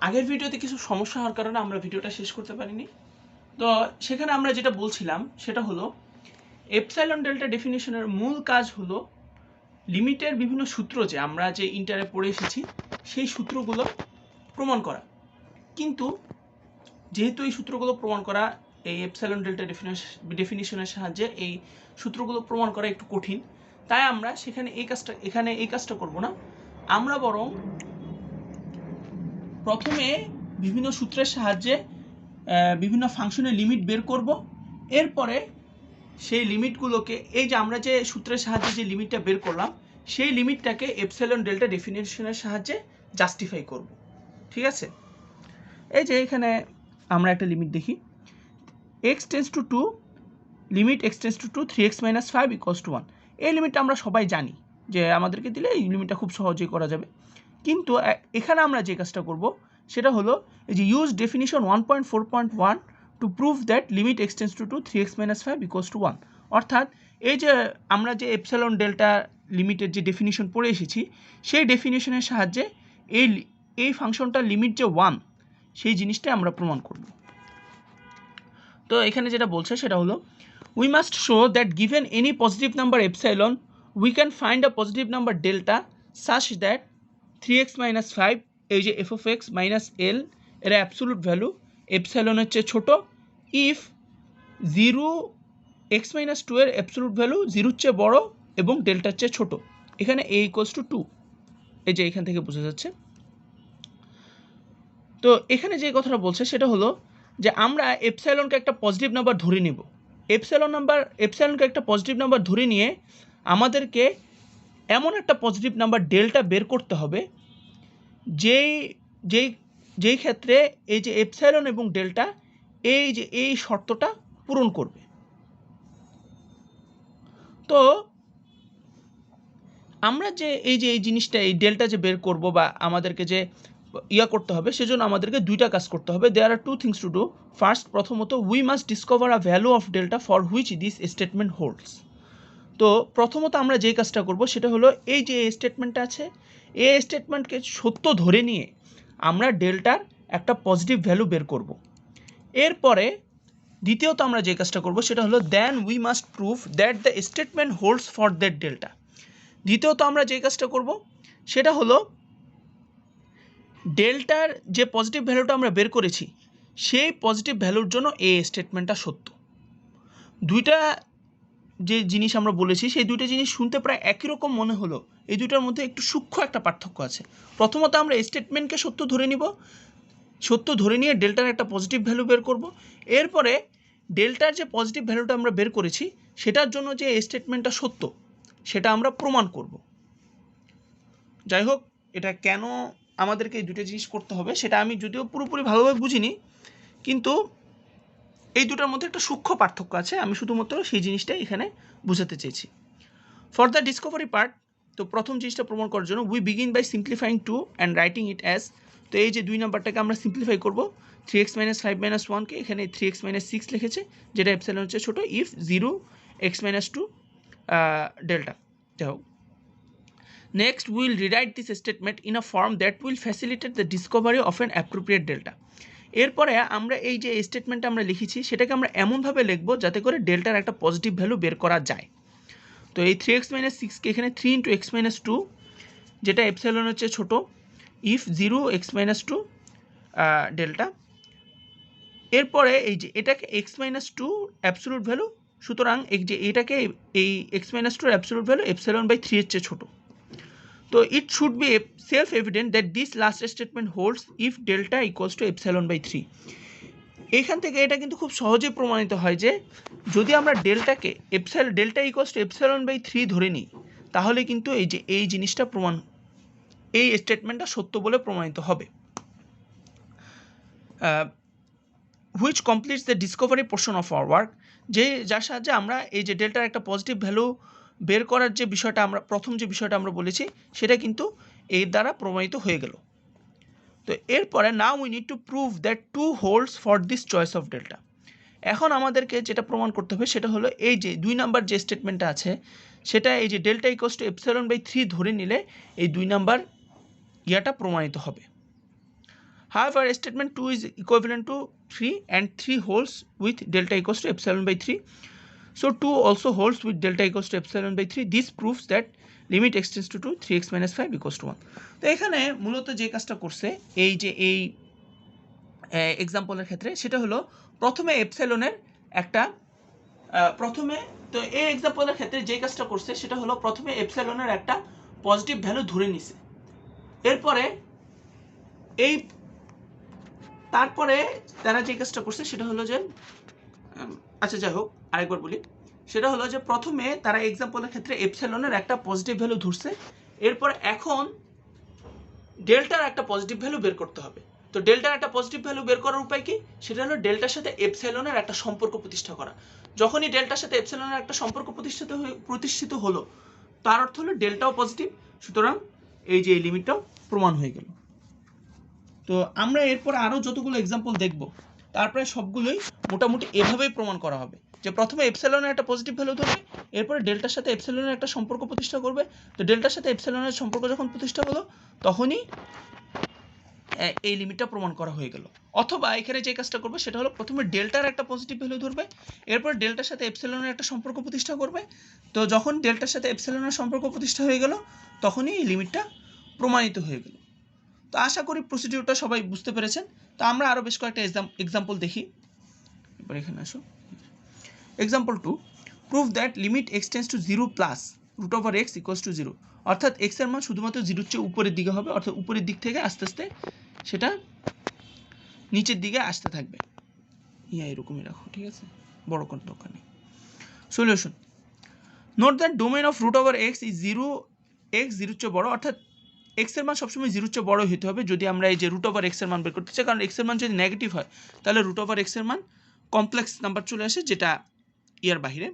আগের ভিডিওতে কিছু সমস্যা হওয়ার কারণে আমরা ভিডিওটা শেষ করতে পারিনি। তো সেখানে আমরা যেটা বলছিলাম সেটা হলো এপসাইলন ডেল্টা ডেফিনিশনের মূল কাজ হলো লিমিটের বিভিন্ন সূত্র যে আমরা যে ইন্টারে পড়ে এসেছি সেই সূত্রগুলো প্রমাণ করা। কিন্তু যেহেতু এই সূত্রগুলো প্রমাণ করা এই এপসাইলন ডেল্টা ডেফিনিশনের সাহায্যে এই সূত্রগুলো প্রমাণ করা একটু কঠিন, তাই আমরা এখানে এই কাজটা করব না। আমরা বরং প্রথমে বিভিন্ন সূত্রের সাহায্যে বিভিন্ন ফাংশনের লিমিট বের করব, এরপরে সেই লিমিটগুলোকে এই যে আমরা যে সূত্রের সাহায্যে যে লিমিটটা বের করলাম সেই লিমিটটাকে এপসাইলন ডেল্টা ডেফিনিশনের সাহায্যে জাস্টিফাই করব। ঠিক আছে, এই যে এখানে আমরা একটা লিমিট দেখি, x tends to 2 limit x tends to 2 3x - 5 = 1। এই লিমিটটা আমরা সবাই জানি যে আমাদেরকে দিলে এই লিমিটটা খুব সহজেই করা যাবে। কিন্তু এখানে আমরা যে কাজটা করব সেটা হলো এই যে use definition 1.4.1 to prove that limit x tends to 2 3x - 5 = 1। অর্থাৎ এই যে আমরা যে এপসাইলন ডেল্টা লিমিটের যে ডেফিনিশন পড়ে এসেছি সেই ডেফিনিশনের সাহায্যে এই ফাংশনটার লিমিট যে 1 সেই জিনিসটা আমরা প্রমাণ করব। তো এখানে যেটা বলছে সেটা হলো we must show that given any positive number epsilon we can find a positive number delta such that 3x - 5 এই যে f of x minus l এর অ্যাবসোলুট ভ্যালু এপসাইলনের চেয়ে ছোট if 0x - 2 এর অ্যাবসোলুট ভ্যালু 0 এর চেয়ে বড় এবং ডেল্টার চেয়ে ছোট। এখানে a = 2, এই যে এখান থেকে বোঝা যাচ্ছে। তো এখানে যে কথাটা বলছে সেটা হলো যে আমরা এপসাইলনকে একটা পজিটিভ নাম্বার ধরে নিব। এপসাইলনকে একটা পজিটিভ নাম্বার ধরে নিয়ে আমাদেরকে এমন একটা পজিটিভ নাম্বার ডেল্টা বের করতে হবে যেই ক্ষেত্রে এই যে এপসাইলন এবং ডেল্টা এই শর্তটা পূরণ করবে। তো আমরা যে এই জিনিসটা এই ডেল্টা যে বের করব বা আমাদেরকে যে করতে হবে সেজন্য আমাদেরকে দুইটা কাজ করতে হবে। There are two things to do. First, প্রথমত we must discover a value of delta for which this statement holds. তো প্রথমত আমরা যে কাজটা করব সেটা হলো এই যে স্টেটমেন্টটা আছে এই স্টেটমেন্টকে সত্য ধরে নিয়ে আমরা ডেল্টার একটা পজিটিভ ভ্যালু বের করব। এরপরে দ্বিতীয়ত আমরা যে কাজটা করব সেটা হলো then we must prove that the statement holds for that delta. দ্বিতীয়ত আমরা যে কাজটা করব সেটা হলো ডেল্টার যে পজিটিভ ভ্যালুটা আমরা বের করেছি সেই পজিটিভ ভ্যালুর জন্য এই স্টেটমেন্টটা সত্য। দুইটা যে জিনিস আমরা বলেছি সেই দুইটা জিনিস শুনতে প্রায় একই রকম মনে হলো, এই দুইটার মধ্যে একটু সূক্ষ্ম একটা পার্থক্য আছে। প্রথমত আমরা স্টেটমেন্টকে সত্য ধরে নিব, সত্য ধরে নিয়ে ডেল্টার একটা পজিটিভ ভ্যালু বের করব। এরপরে ডেল্টার যে পজিটিভ ভ্যালুটা আমরা বের করেছি সেটার জন্য যে স্টেটমেন্টটা সত্য সেটা আমরা প্রমাণ করব। যাই হোক, এটা কেন আমাদেরকে এই দুটো জিনিস করতে হবে সেটা আমি যদিও পুরোপুরি ভালোভাবে বুঝিনি, কিন্তু এই দুটার মধ্যে একটা সূক্ষ্ম পার্থক্য আছে, আমি শুধুমাত্র সেই জিনিসটাই এখানে বোঝাতে চেয়েছি। ফর দ্য ডিসকভারি পার্ট, তো প্রথম জিনিসটা প্রমাণ করার জন্য we begin by simplifying 2 and writing it as, তো এই যে 2 নাম্বারটাকে আমরা সিম্পলিফাই করব 3x - 5 - 1 কে এখানে 3x - 6 লিখেছে যেটা এপসাইলন হচ্ছে ছোটো ইফ 0x - 2 ডেল্টা। যাই হোক, next will rewrite this statement in a form that will facilitate the Discovery of an appropriate delta. এরপরে আমরা এই যে স্টেটমেন্টটা আমরা লিখেছি সেটাকে আমরা এমনভাবে লিখব যাতে করে ডেল্টার একটা পজিটিভ ভ্যালু বের করা যায়। তো এই 3x - 6 কে এখানে 3 × x - 2 যেটা এপসাইলনের চেয়ে ছোটো ইফ 0x - 2 ডেল্টা। এরপরে এই যে এটাকে x - 2 অ্যাবসোলুট ভ্যালু, সুতরাং এই যে এটাকে এই x - 2 অ্যাবসোলুট ভ্যালু এপসাইলন/3 এর চেয়ে ছোটো। তো it should be self evident that this last statement holds if delta equals to epsilon. এখান থেকে এটা কিন্তু খুব সহজে প্রমাণিত হয় যে যদি আমরা ডেল্টা ইকুয়ালস টু এপসাইলন/3 ধরে নিই তাহলে কিন্তু এই জিনিসটা এই স্টেটমেন্টটা সত্য বলে প্রমাণিত হবে। Which completes the Discovery portion of our work, যার সাহায্যে আমরা এই যে ডেল্টার একটা পজিটিভ ভ্যালু বের করার যে বিষয়টা আমরা প্রথম যে বিষয়টা আমরা বলেছি সেটা কিন্তু এর দ্বারা প্রমাণিত হয়ে গেল। তো এরপরে now we need to prove that 2 holds for this choice of delta. এখন আমাদেরকে যেটা প্রমাণ করতে হবে সেটা হলো এই যে 2 নাম্বার যে স্টেটমেন্টটা আছে সেটা এই যে ডেল্টা ইকুয়ালস টু এপসাইলন/3 ধরে নিলে এই 2 নাম্বার প্রমাণিত হবে। However, statement 2 is equivalent to 3 and 3 holds with delta equals to epsilon by 3. So 2 also holds with delta equals to epsilon by 3. This proves that limit extends to 2, 3x minus 5 equals to 1. তো এখানে মূলত যে কাজটা করছে এই যে এই এক্সাম্পলের ক্ষেত্রে সেটা হলো প্রথমে এপসাইলনের একটা তো এই এক্সাম্পলের ক্ষেত্রে যে কাজটা করছে সেটা হলো প্রথমে এপসাইলনের একটা পজিটিভ ভ্যালু ধরে নিছে, এরপরে তারপরে তারা যে কাজটা করছে সেটা হলো যে আচ্ছা যাই হোক আরেকবার বলি, সেটা হলো যে প্রথমে তারা এক্সাম্পলের ক্ষেত্রে এপসাইলনের একটা পজিটিভ ভ্যালু ধরছে, এরপর এখন ডেল্টার একটা পজিটিভ ভ্যালু বের করতে হবে। তো ডেল্টার একটা পজিটিভ ভ্যালু বের করার উপায় কি? সেটা হলো ডেল্টার সাথে এপসাইলনের একটা সম্পর্ক প্রতিষ্ঠা করা। যখনই ডেল্টার সাথে এপসাইলনের একটা সম্পর্ক প্রতিষ্ঠিত হলো তার অর্থ হলো ডেল্টাও পজিটিভ, সুতরাং এই যে এই লিমিটটাও প্রমাণ হয়ে গেল। তো আমরা এরপর আরও যতগুলো এক্সাম্পল দেখব তারপরে সবগুলোই মোটামুটি এভাবেই প্রমাণ করা হবে যে প্রথমে এপসাইলনের একটা পজিটিভ ভ্যালু ধরবে, এরপরে ডেল্টার সাথে এপসাইলনের একটা সম্পর্ক প্রতিষ্ঠা করবে। তো ডেল্টার সাথে এপসাইলনের সম্পর্ক যখন প্রতিষ্ঠা হলো তখনই এই লিমিটটা প্রমাণ করা হয়ে গেল। অথবা এখানে যে কাজটা করবে সেটা হলো প্রথমে ডেল্টার একটা পজিটিভ ভ্যালু ধরবে, এরপর ডেল্টার সাথে এপসাইলনের একটা সম্পর্ক প্রতিষ্ঠা করবে। তো যখন ডেল্টার সাথে এপসাইলনের সম্পর্ক প্রতিষ্ঠা হয়ে গেল তখনই এই লিমিটটা প্রমাণিত হয়ে গেল। তো আশা করি প্রসিডিউরটা সবাই বুঝতে পেরেছেন। তো আমরা আরও বেশ কয়েকটা এক্সাম্পল দেখি। এবার এখানে আসো। Example 2, prove that limit extends to 0 plus root over x equals to 0। অর্থাৎ এক্স এর মান শুধুমাত্র 0-র চেয়ে উপরের দিকে হবে, অর্থাৎ উপরের দিক থেকে আস্তে আস্তে সেটা নিচের দিকে আসতে থাকবে। এরকমই রাখো, ঠিক আছে, বড় কোনো দরকার নেই। Solution, note that domain of root over x is 0, x 0-র চেয়ে বড়, অর্থাৎ এক্স এর মান সবসময় 0-র চেয়ে বড় হতে হবে যদি আমরা এই যে রুট ওভার এক্স এর মান বের করতে চাই, কারণ এক্স এর মান যদি নেগেটিভ হয় তাহলে রুট ওভার এক্স এর মান কমপ্লেক্স নাম্বার চলে আসে যেটা ইয়ার বাহিরে।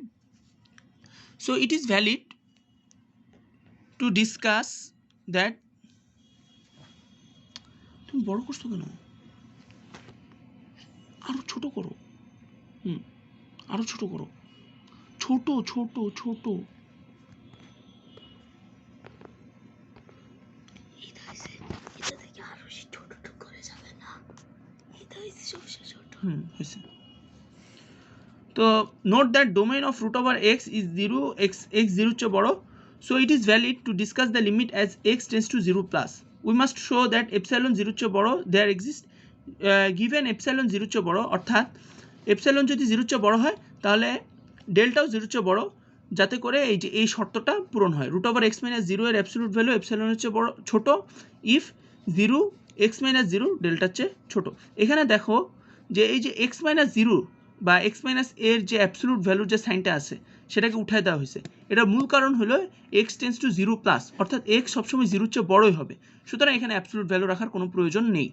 So it is valid to discuss that, তুমি বড় করছো কেন, আরো ছোট করো, আরো ছোট করো, ছোট ছোট ছোট, তো note that domain of root over x is 0, x 0-র চেয়ে বড়। So it is valid to discuss the limit as x tends to 0 plus. We must show that epsilon 0-র চেয়ে বড় দেয়ার এক্সিস্ট গিভেন এপসাইলন 0-র চেয়ে বড়, অর্থাৎ এপসাইলন যদি 0-র চেয়ে বড় হয় তাহলে ডেল্টাও 0-র চেয়ে বড়, যাতে করে এই যে এই শর্তটা পূরণ হয়। রুট ওভার এক্স মাইনাস 0 এর অ্যাবসলিউট ভ্যালু এপসাইলনের চেয়ে বড় ছোট ইফ 0 এক্স মাইনাস 0 ডেল্টার চেয়ে ছোট। এখানে দেখো যে এই যে এক্স মাইনাস 0 বা এক্স মাইনাস এর যে অ্যাবসলিউট ভ্যালুর যে সাইনটা আছে সেটাকে উঠায় দেওয়া হয়েছে। এটার মূল কারণ হলো এক্স টেন্ডস টু 0 প্লাস, অর্থাৎ এক্স সবসময় 0-র চেয়ে বড়ই হবে, সুতরাং এখানে অ্যাবসলিউট ভ্যালু রাখার কোনো প্রয়োজন নেই।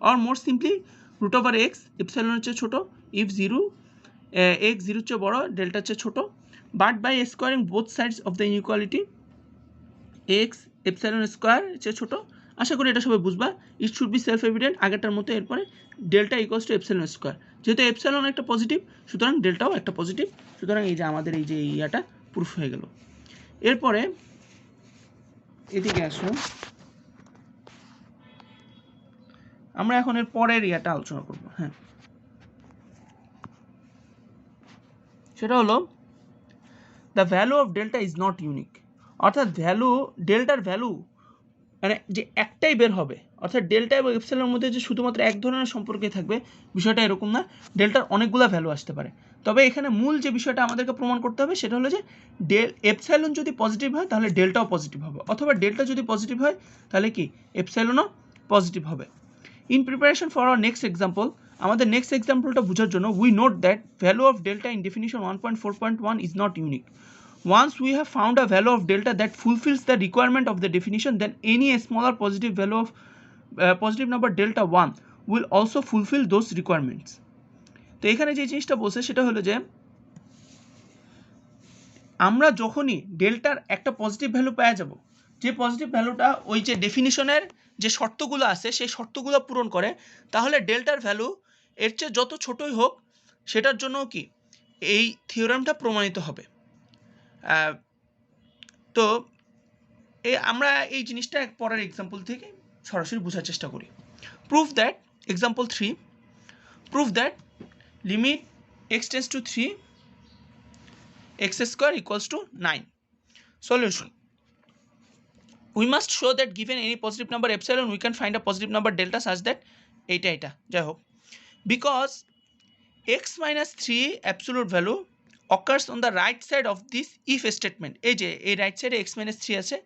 Or more simply root over x এপসাইলনের চেয়ে ছোট ইফ 0 এক্স 0-র চেয়ে বড় ডেল্টার চেয়ে ছোট, but by squaring both sides of the inequality x epsilon square চেয়ে ছোট। আশা করি এটা সবাই বুঝবা। It should be self evident, আগেরটার মতো। এরপরে delta equals to epsilon square, যেহেতু এপসাইলন একটা পজিটিভ সুতরাং ডেল্টাও একটা পজিটিভ, সুতরাং এই যে আমাদের এই যে ইয়াটা প্রুফ হয়ে গেল। এরপরে এদিকে আসো, আমরা এখন এর পরের ইয়াটা আলোচনা করব। হ্যাঁ, সেটা হলো the value of delta is not unique, অর্থাৎ ডেল্টার ভ্যালু মানে যে একটাই বের হবে, অর্থাৎ ডেল্টা এবং এপসাইলনের মধ্যে যে শুধুমাত্র এক ধরনের সম্পর্কে থাকবে বিষয়টা এরকম না, ডেল্টার অনেকগুলো ভ্যালু আসতে পারে। তবে এখানে মূল যে বিষয়টা আমাদেরকে প্রমাণ করতে হবে সেটা হলো যে এপসাইলন যদি পজিটিভ হয় তাহলে ডেল্টাও পজিটিভ হবে, অথবা ডেল্টা যদি পজিটিভ হয় তাহলে কি এপসাইলনও পজিটিভ হবে। In preparation for our next example, আমাদের নেক্সট এক্সাম্পলটা বোঝার জন্য we note that value of delta in definition 1.4.1 is not unique. Once we have found a value of delta that fulfills the requirement of the definition, then any smaller positive value of positive number delta 1 will also fulfill those requirements. তো এখানে যে জিনিসটা বলছে সেটা হলো যে আমরা যখনই ডেল্টার একটা পজিটিভ ভ্যালু পেয়ে যাব, যে পজিটিভ ভ্যালুটা ওই যে ডেফিনিশনের যে শর্তগুলো আছে সেই শর্তগুলো পূরণ করে, তাহলে ডেল্টার ভ্যালু এর চেয়ে যত ছোটই হোক সেটার জন্য কি এই থিওরেমটা প্রমাণিত হবে। তো আমরা এই জিনিসটা পরের এক্সাম্পল থেকে সরাসরি বোঝার চেষ্টা করি। Proof that, example 3, proof that limit x tends to 3 x square equals to 9. Solution. We must show that given any positive number epsilon we can find a positive number delta such that এটা যাই হোক, because x minus 3 absolute value occurs on the right side of this if statement. এই যে এই right সাইডে x minus 3 আছে,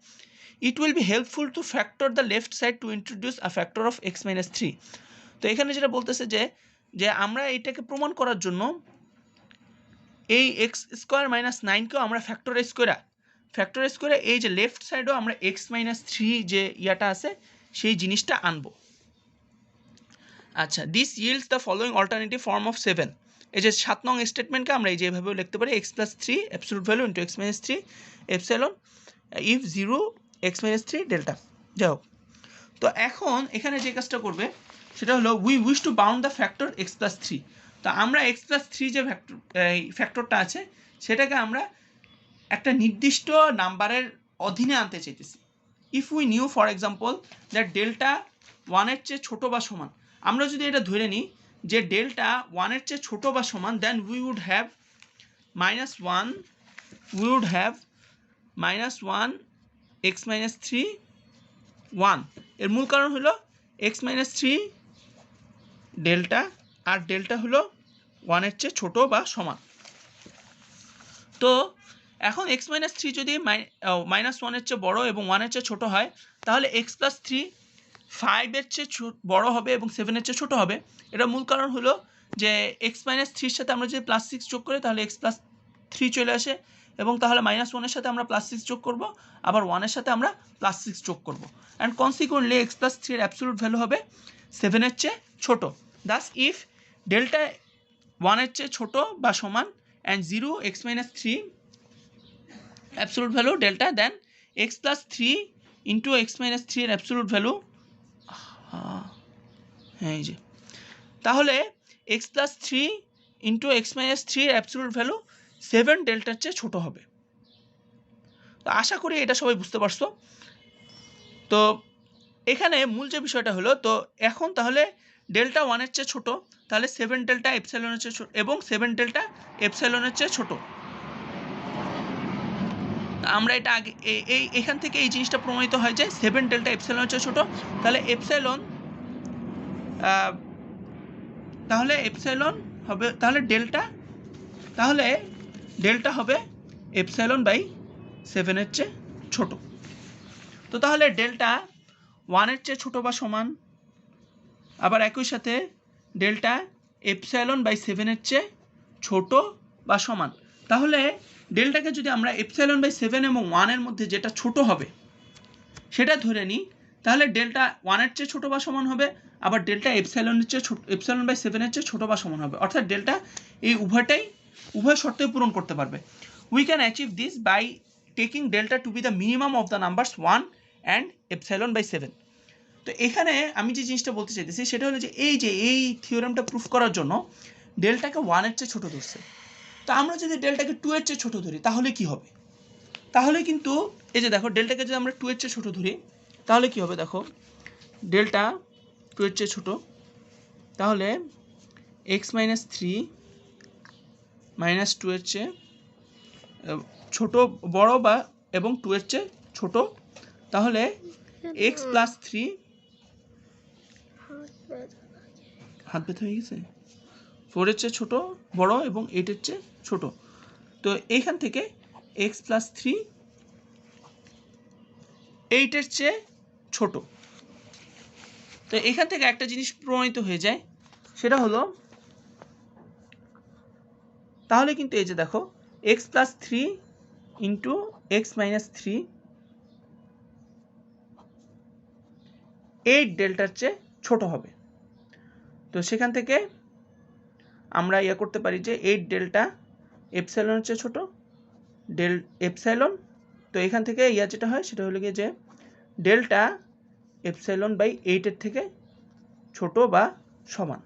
it will be helpful to factor the left side to introduce a factor of x minus 3. তো এখানে যেটা বলতেছে যে আমরা এটাকে প্রমাণ করার জন্য এই x স্কোয়ার মাইনাস 9কেও আমরা ফ্যাক্টরাইজ করে এই যে লেফট সাইডেও আমরা x মাইনাস 3 যে ইয়াটা আছে সেই জিনিসটা আনবো। আচ্ছা, this yields the following alternative form of 7. এই যে 7 নং স্টেটমেন্টকে আমরা এই যে এভাবেও লিখতে পারি, x plus 3 absolute value into x minus 3 epsilon if 0 x minus 3 delta। যাই হোক, তো এখন এখানে যে কাজটা করবে সেটা হলো we wish to bound the factor x plus 3. তো আমরা x plus 3 যে ফ্যাক্টরটা আছে সেটাকে আমরা একটা নির্দিষ্ট নাম্বারের অধীনে আনতে চাইতেছি। If we knew for example that delta 1-এর চেয়ে ছোটো বা সমান, আমরা যদি এটা ধরে নিই যে ডেল্টা 1-এর চেয়ে ছোটো বা সমান, then we would have -1 x minus 3 1। এর মূল কারণ হলো x minus 3 ডেল্টা, আর ডেল্টা হলো 1-এর চেয়ে ছোটো বা সমান। তো এখন x minus 3 যদি -1-এর চেয়ে বড় এবং 1-এর চেয়ে ছোটো হয়, তাহলে x plus 3 5-এর চেয়ে বড় হবে এবং 7-এর চেয়ে ছোটো হবে। এটা মূল কারণ হলো যে x minus 3-র সাথে আমরা যদি +6 যোগ করি তাহলে x plus 3 চলে আসে, এবং তাহলে -1-এর সাথে আমরা +6 যোগ করব, আবার 1-এর সাথে আমরা +6 যোগ করব, অ্যান্ড কনসিকুয়েন্টলি x plus 3-এর অ্যাবসলিউট ভ্যালু হবে 7-এর চেয়ে ছোটো। দাস ইফ ডেল্টা 1-এর চেয়ে ছোটো বা সমান and 0 x minus 3 absolute value delta, then x plus 3 into x minus 3 এর absolute value, হ্যাঁ এই যে, তাহলে x plus 3 into x minus 3 এর absolute value 7 ডেল্টার চেয়ে ছোটো হবে। তো আশা করি এটা সবাই বুঝতে পারছো। তো এখানে মূল যে বিষয়টা হলো, তো এখন তাহলে ডেল্টা 1-এর চেয়ে ছোটো, তাহলে 7 ডেল্টা এপসাইলনের চেয়ে ছোটো এবং 7 ডেল্টা এপসাইলনের চেয়ে ছোটো। আমরা এটা আগে এখান থেকে এই জিনিসটা প্রমাণিত হয় যে 7 ডেল্টা এপসাইলনের চেয়ে ছোটো, তাহলে এপসাইলন হবে, তাহলে ডেল্টা হবে এপসাইলন বাই 7-এর চেয়ে ছোটো। তো তাহলে ডেল্টা 1-এর চেয়ে ছোটো বা সমান, আবার একই সাথে ডেল্টা এপসাইলন বাই 7-এর চেয়ে ছোটো বা সমান। তাহলে ডেল্টাকে যদি আমরা এপসাইলন বাই 7 এবং 1-এর মধ্যে যেটা ছোটো হবে সেটা ধরে নিই, তাহলে ডেল্টা 1-এর চেয়ে ছোটো বা সমান হবে, আবার ডেল্টা এপসাইলনের চেয়ে এপসাইলন বাই 7-এর চেয়ে ছোটো বা সমান হবে, অর্থাৎ ডেল্টা এই উভয় শর্তে পূরণ করতে পারবে। We can achieve this by taking delta to be the minimum of the numbers 1 and epsilon by 7। তো এখানে আমি যে জিনিসটা বলতে চাইতেছি সেটা হলো যে এই থিওরেমটা প্রুফ করার জন্য ডেল্টাকে 1-এর চেয়ে ছোটো ধরছে। তো আমরা যদি ডেল্টাকে 2-এর চেয়ে ছোটো ধরি তাহলে কি হবে? তাহলে কিন্তু এই যে দেখো, ডেল্টাকে যদি আমরা 2-এর চেয়ে ছোটো ধরি তাহলে কি হবে, দেখো ডেল্টা 2-এর চেয়ে ছোটো, তাহলে x minus 3 minus 2-এর চেয়ে ছোটো বড় বা এবং 2-এর চেয়ে ছোটো, তাহলে x plus 3 হাত ব্যথা হয়ে গেছে, 4-এর চেয়ে ছোটো বড় এবং 8-এর চেয়ে ছোটো। তো এইখান থেকে x plus 3 8-এর চেয়ে ছোটো। তো এখান থেকে একটা জিনিস প্রমাণিত হয়ে যায়, সেটা হলো তাহলে কিন্তু এই যে দেখো x plus 3 into x minus 3 8 ডেল্টার চেয়ে ছোটো হবে। তো সেখান থেকে আমরা করতে পারি যে 8 ডেল্টা এপসাইলনের চেয়ে ছোটো এপসাইলন। তো এখান থেকে যেটা হয় সেটা হলো গিয়ে যে ডেল্টা এপসাইলন বাই 8-এর থেকে ছোটো বা সমান।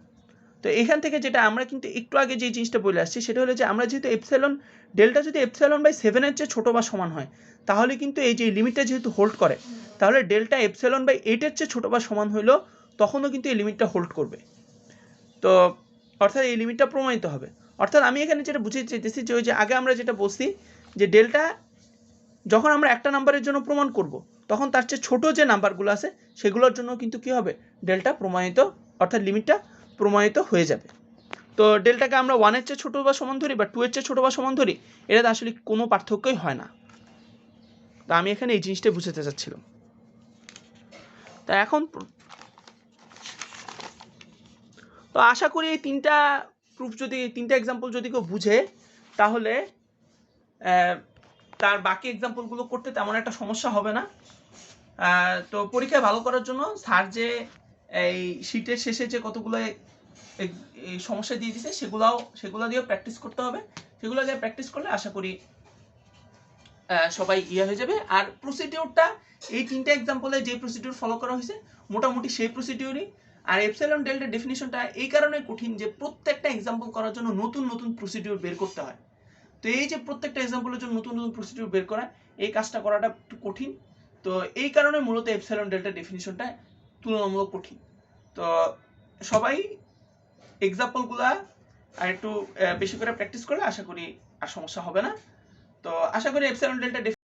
তো তো এখান থেকে যেটা আমরা কিন্তু একটু আগে যে জিনিসটা বলে আসছি সেটা হলো যে আমরা যেহেতু এপসাইলন ডেল্টা যদি এপসাইলন বাই 7 এর চেয়ে ছোটো বা সমান হয় তাহলে কিন্তু এই যে লিমিটটা যেহেতু হোল্ড করে তাহলে ডেল্টা এপসাইলন বাই 8 এর চেয়ে ছোটো বা সমান হইলেও তখনও কিন্তু এই লিমিটটা হোল্ড করবে। তো অর্থাৎ এই লিমিটটা প্রমাণিত হবে। অর্থাৎ আমি এখানে যেটা বুঝতে চাইতেছি যে ওই যে আগে আমরা যেটা বলছি যে ডেল্টা যখন আমরা একটা নাম্বারের জন্য প্রমাণ করব তখন তার চেয়ে ছোটো যে নাম্বারগুলো আছে সেগুলোর জন্য কিন্তু কী হবে ডেল্টা প্রমাণিত অর্থাৎ লিমিটটা প্রমাণিত হয়ে যাবে। তো ডেল্টাকে আমরা 1 এর চেয়ে ছোটো বা সমান ধরি বা 2 এর চেয়ে ছোটো বা সমান ধরি এটাতে আসলে কোনো পার্থক্যই হয় না। তো আমি এখানে এই জিনিসটাই বুঝাতে চাচ্ছিলাম। তা এখন তো আশা করি এই তিনটা এক্সাম্পল যদি কেউ বুঝে তাহলে তার বাকি এক্সাম্পলগুলো করতে তেমন একটা সমস্যা হবে না। তো পরীক্ষায় ভালো করার জন্য স্যার যে এই শীটের শেষে যে কতগুলো এই সমস্যা দিয়ে দিছে সেগুলো দিয়েও প্র্যাকটিস করতে হবে। সেগুলো দিয়ে প্র্যাকটিস করলে আশা করি সবাই হয়ে যাবে। আর প্রসিডিউরটা এই তিনটা এক্সাম্পলে যে প্রসিডিউর ফলো করা হয়েছে মোটামুটি সেই প্রসিডিউরই। আর এপসাইলন ডেল্টা ডেফিনিশনটা এই কারণে কঠিন যে প্রত্যেকটা এক্সাম্পল করার জন্য নতুন নতুন প্রসিডিউর বের করতে হয়। তো এই যে প্রত্যেকটা এক্সাম্পলের জন্য নতুন নতুন প্রসিডিউর বের করা এই কাজটা করাটা একটু কঠিন। তো এই কারণে মূলত এপসাইলন ডেল্টা ডেফিনিশনটা তুলনামূলক কঠিন। তো সবাই এক্সাম্পলগুলা আর একটু বেশি করে প্র্যাকটিস করলে আশা করি আর সমস্যা হবে না। তো আশা করি এপসাইলন ডেল্টা